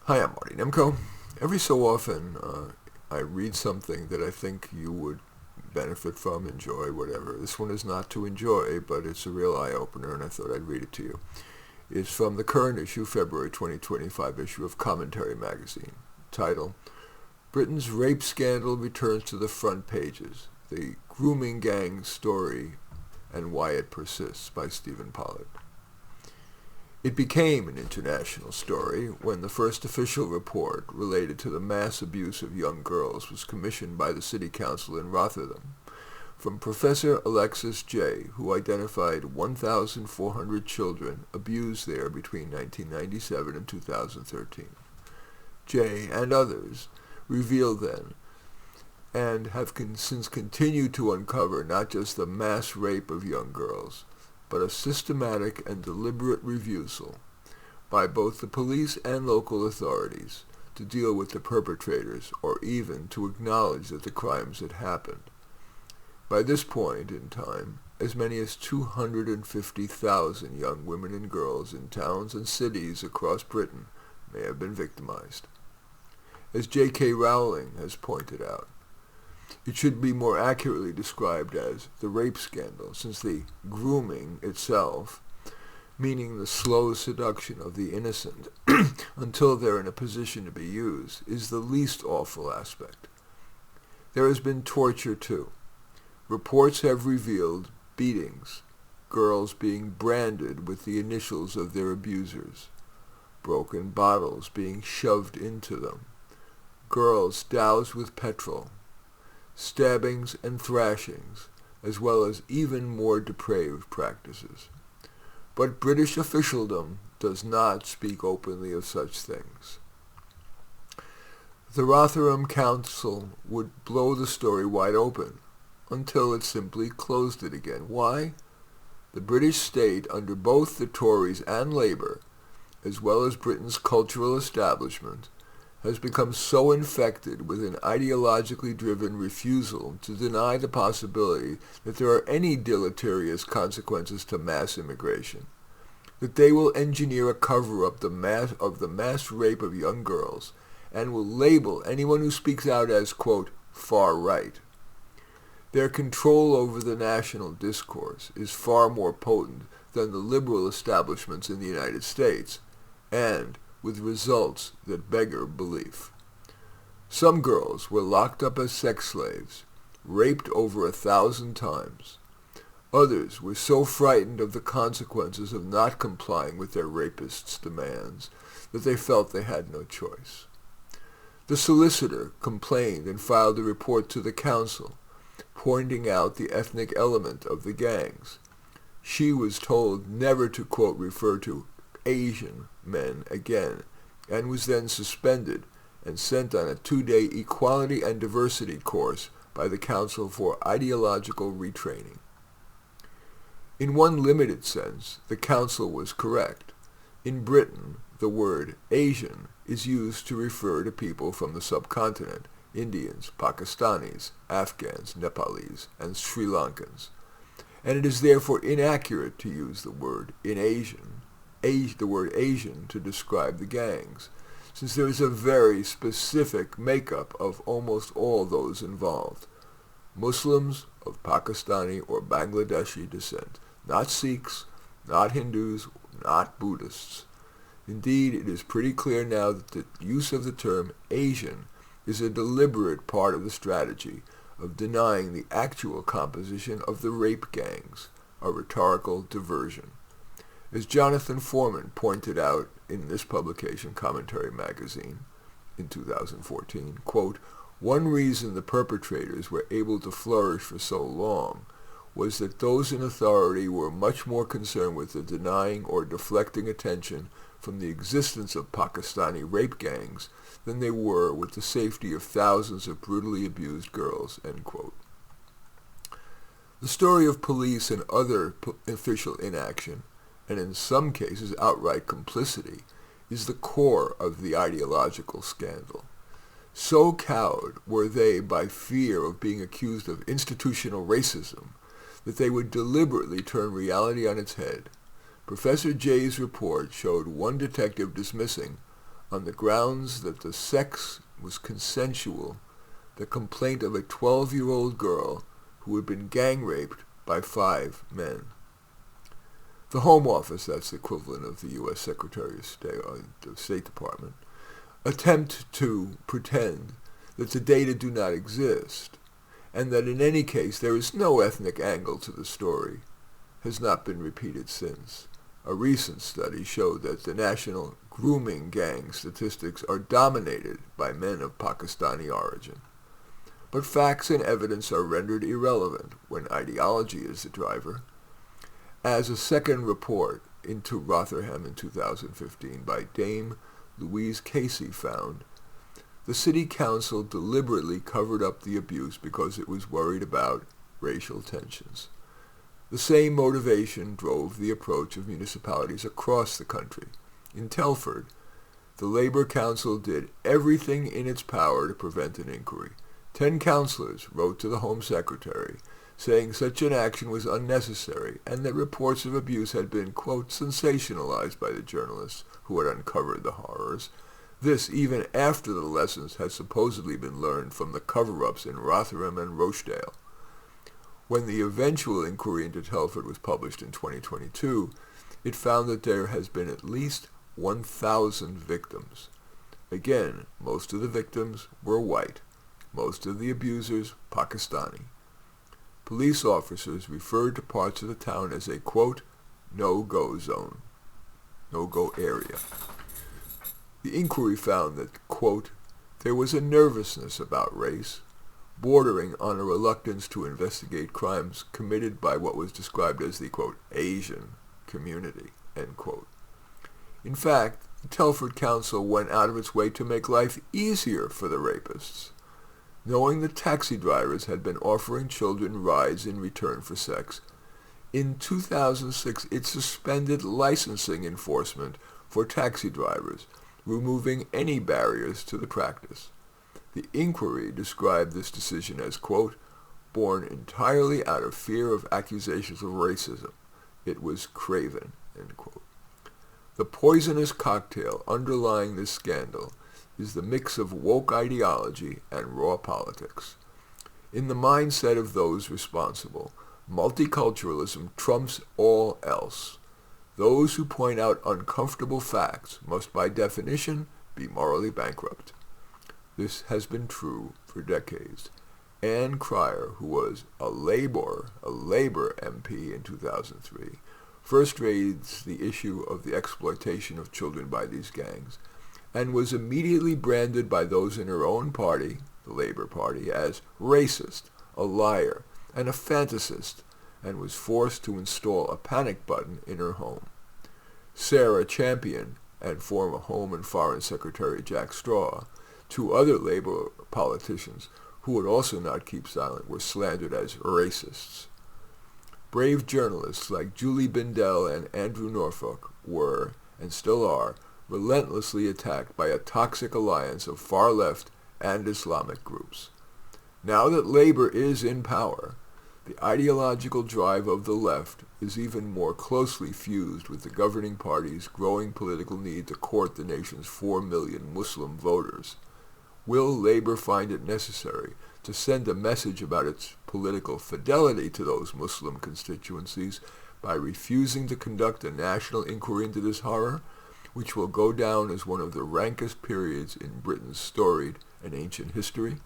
Hi, I'm Marty Nemko. Every so often, I read something that I think you would benefit from, enjoy, whatever. This one is not to enjoy, but it's a real eye-opener, and I thought I'd read it to you. It's from the current issue, February 2025 issue of Commentary magazine. Title, Britain's Rape Scandal Returns to the Front Pages. The Grooming Gang Story and Why It Persists by Stephen Pollard. It became an international story when the first official report related to the mass abuse of young girls was commissioned by the City Council in Rotherham from Professor Alexis J., who identified 1,400 children abused there between 1997 and 2013. J. and others revealed then and have since continued to uncover not just the mass rape of young girls, but a systematic and deliberate refusal by both the police and local authorities to deal with the perpetrators or even to acknowledge that the crimes had happened. By this point in time, as many as 250,000 young women and girls in towns and cities across Britain may have been victimized. As J.K. Rowling has pointed out, it should be more accurately described as the rape scandal, since the grooming itself, meaning the slow seduction of the innocent until they're in a position to be used, is the least awful aspect. There has been torture too. Reports have revealed beatings, girls being branded with the initials of their abusers, broken bottles being shoved into them, girls doused with petrol, stabbings and thrashings, as well as even more depraved practices. But British officialdom does not speak openly of such things. The Rotherham Council would blow the story wide open until it simply closed it again. Why? The British state, under both the Tories and Labour, as well as Britain's cultural establishment, has become so infected with an ideologically driven refusal to deny the possibility that there are any deleterious consequences to mass immigration, that they will engineer a cover-up of the mass rape of young girls and will label anyone who speaks out as, quote, far right. Their control over the national discourse is far more potent than the liberal establishments in the United States, and with results that beggar belief. Some girls were locked up as sex slaves, raped over 1,000 times. Others were so frightened of the consequences of not complying with their rapists' demands that they felt they had no choice. The solicitor complained and filed a report to the council, pointing out the ethnic element of the gangs. She was told never to, quote, refer to Asian men again, and was then suspended and sent on a 2-day equality and diversity course by the Council for Ideological Retraining. In one limited sense, the Council was correct. In Britain, the word Asian is used to refer to people from the subcontinent, Indians, Pakistanis, Afghans, Nepalese, and Sri Lankans, and it is therefore inaccurate to use the word Asian to describe the gangs, since there is a very specific makeup of almost all those involved. Muslims of Pakistani or Bangladeshi descent, not Sikhs, not Hindus, not Buddhists. Indeed, it is pretty clear now that the use of the term Asian is a deliberate part of the strategy of denying the actual composition of the rape gangs, a rhetorical diversion. As Jonathan Foreman pointed out in this publication, Commentary magazine, in 2014, quote, one reason the perpetrators were able to flourish for so long was that those in authority were much more concerned with the denying or deflecting attention from the existence of Pakistani rape gangs than they were with the safety of thousands of brutally abused girls, end quote. The story of police and other official inaction, and in some cases outright complicity, is the core of the ideological scandal. So cowed were they by fear of being accused of institutional racism that they would deliberately turn reality on its head. Professor Jay's report showed one detective dismissing on the grounds that the sex was consensual, the complaint of a 12-year-old girl who had been gang raped by 5 men. The Home Office, that's the equivalent of the U.S. Secretary of State, or the State Department, attempt to pretend that the data do not exist, and that in any case there is no ethnic angle to the story, has not been repeated since. A recent study showed that the national grooming gang statistics are dominated by men of Pakistani origin. But facts and evidence are rendered irrelevant when ideology is the driver. As a second report into Rotherham in 2015 by Dame Louise Casey found, the city council deliberately covered up the abuse because it was worried about racial tensions. The same motivation drove the approach of municipalities across the country. In Telford, the Labour Council did everything in its power to prevent an inquiry. 10 councillors wrote to the Home Secretary saying such an action was unnecessary and that reports of abuse had been, quote, sensationalized by the journalists who had uncovered the horrors. This even after the lessons had supposedly been learned from the cover-ups in Rotherham and Rochdale. When the eventual inquiry into Telford was published in 2022, it found that there has been at least 1,000 victims. Again, most of the victims were white, most of the abusers Pakistani. Police officers referred to parts of the town as a, quote, no-go zone, no-go area. The inquiry found that, quote, there was a nervousness about race, bordering on a reluctance to investigate crimes committed by what was described as the, quote, Asian community, end quote. In fact, the Telford Council went out of its way to make life easier for the rapists. Knowing that taxi drivers had been offering children rides in return for sex, in 2006 it suspended licensing enforcement for taxi drivers, removing any barriers to the practice. The inquiry described this decision as, quote, born entirely out of fear of accusations of racism. It was craven, end quote. The poisonous cocktail underlying this scandal is the mix of woke ideology and raw politics. In the mindset of those responsible, multiculturalism trumps all else. Those who point out uncomfortable facts must by definition be morally bankrupt. This has been true for decades. Ann Cryer, who was a Labour MP in 2003, first raised the issue of the exploitation of children by these gangs, and was immediately branded by those in her own party, the Labour Party, as racist, a liar, and a fantasist, and was forced to install a panic button in her home. Sarah Champion and former Home and Foreign Secretary Jack Straw, 2 other Labour politicians who would also not keep silent, were slandered as racists. Brave journalists like Julie Bindel and Andrew Norfolk were, and still are, relentlessly attacked by a toxic alliance of far-left and Islamic groups. Now that Labour is in power, the ideological drive of the left is even more closely fused with the governing party's growing political need to court the nation's 4 million Muslim voters. Will Labour find it necessary to send a message about its political fidelity to those Muslim constituencies by refusing to conduct a national inquiry into this horror, which will go down as one of the rankest periods in Britain's storied and ancient history?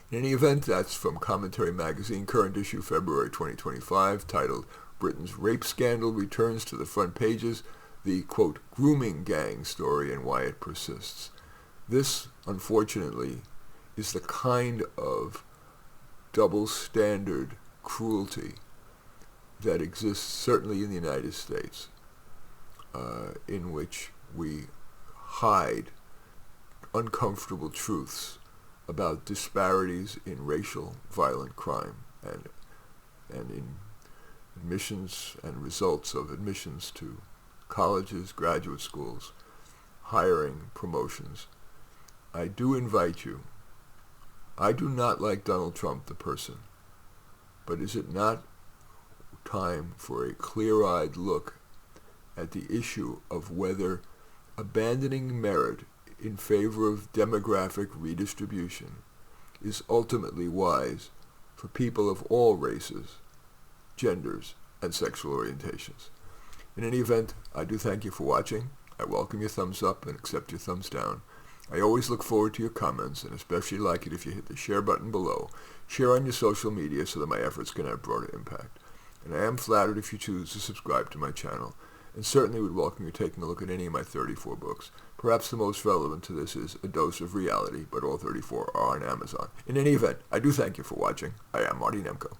In any event, that's from Commentary Magazine, current issue, February 2025, titled Britain's Rape Scandal Returns to the Front Pages, the, quote, grooming gang story and why it persists. This, unfortunately, is the kind of double standard cruelty that exists certainly in the United States, in which we hide uncomfortable truths about disparities in racial violent crime and in admissions and results of admissions to colleges, graduate schools, hiring, promotions. I do invite you. I do not like Donald Trump, the person, but is it not time for a clear-eyed look at the issue of whether abandoning merit in favor of demographic redistribution is ultimately wise for people of all races, genders, and sexual orientations. In any event, I do thank you for watching. I welcome your thumbs up and accept your thumbs down. I always look forward to your comments, and especially like it if you hit the share button below. Share on your social media so that my efforts can have broader impact. And I am flattered if you choose to subscribe to my channel, and certainly would welcome you taking a look at any of my 34 books. Perhaps the most relevant to this is A Dose of Reality, but all 34 are on Amazon. In any event, I do thank you for watching. I am Marty Nemko.